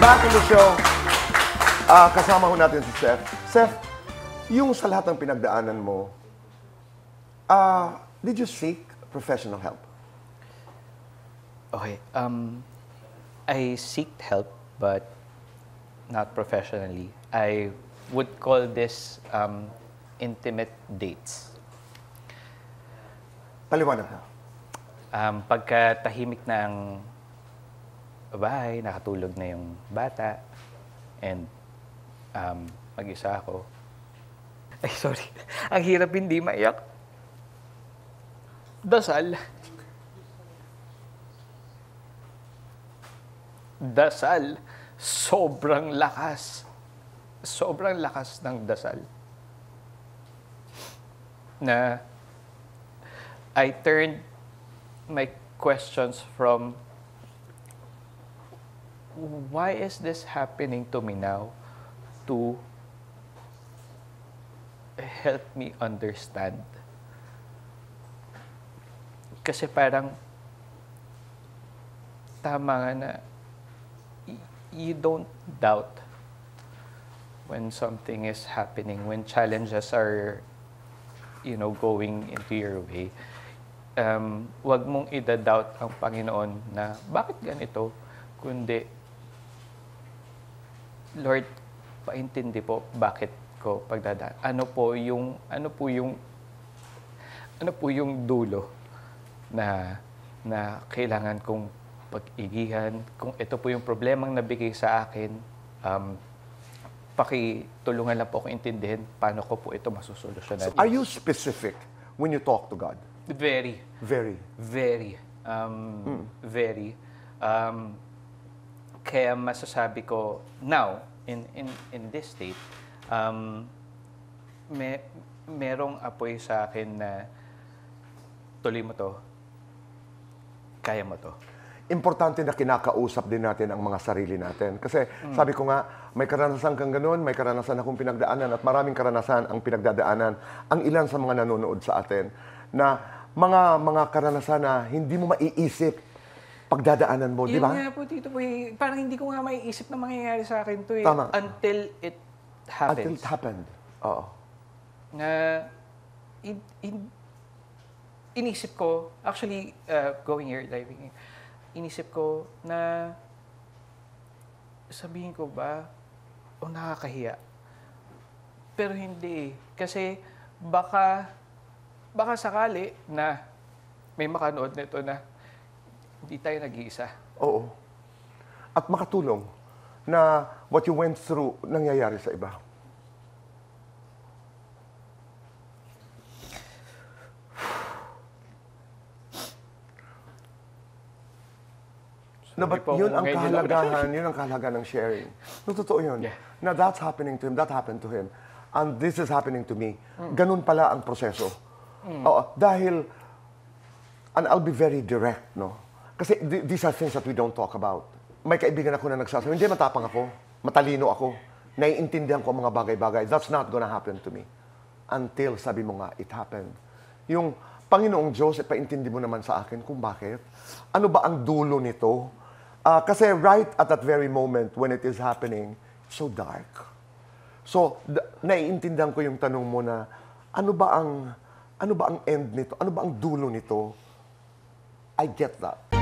back in the show. Kasama ho natin si Seth. Seth, yung sa lahat ng pinagdaanan mo, did you seek professional help? Okay. I seeked help, but not professionally. I would call this intimate dates. Paliwanag mo. Pagka tahimik na ang bahay, nakatulog na yung bata, and mag-isa ako. Ay, sorry. Ang hirap hindi maiyak. Dasal. Dasal. Sobrang lakas. Sobrang lakas ng dasal. Na I turned my questions from why is this happening to me now to help me understand. Kasi parang tama nga na you don't doubt when something is happening, when challenges are, going into your way. Wag mong ida-doubt ang Panginoon na bakit ganito, kundi Lord, paintindi po bakit ko pagdadaan. Ano po yung dulo na kailangan kong pag-igihan. Kung ito po yung problemang nabigay sa akin, pakitulungan lang po ako intindihin paano ko po ito masusolusyonan. So, are you specific when you talk to God? Very. Very. Very. Very. Kaya masasabi ko, now, in this state, merong apoy sa akin na tuloy mo to, kaya mo to. Importante na kinakausap din natin ang mga sarili natin. Kasi sabi ko nga, may karanasan kang ganun, may karanasan akong pinagdaanan, at maraming karanasan ang pinagdadaanan ang ilan sa mga nanonood sa atin na mga karanasan na hindi mo maiisip pagdadaanan mo, di ba? Yun nga po, Tito Boy, parang hindi ko nga maiisip na mangyayari sa akin to eh. Tama. Until it happens. Until it happened. Oo. Na inisip ko, actually, going here, diving, inisip ko na sabihin ko ba, nakakahiya. Pero hindi eh. Kasi baka sakali na may makanood nito na hindi tayo nag-iisa. Oo. At makatulong na what you went through nangyayari sa iba. No, but yun ang kahalagahan ng sharing. No, totoo yun. Yeah. Na that's happening to him, that happened to him. And this is happening to me. Ganun pala ang proseso. Dahil, and I'll be very direct, no? Kasi these are things that we don't talk about. May kaibigan ako na nagsasabi, hindi, matapang ako, matalino ako, naiintindihan ko ang mga bagay-bagay. That's not gonna happen to me. Until, sabi mo nga, it happened. Yung Panginoong Diyos, paintindi mo naman sa akin kung bakit. Ano ba ang dulo nito? Kasi right at that very moment when it is happening, so dark. So, naiintindihan ko yung tanong mo na, ano ba ang end nito? Ano ba ang dulo nito? I get that.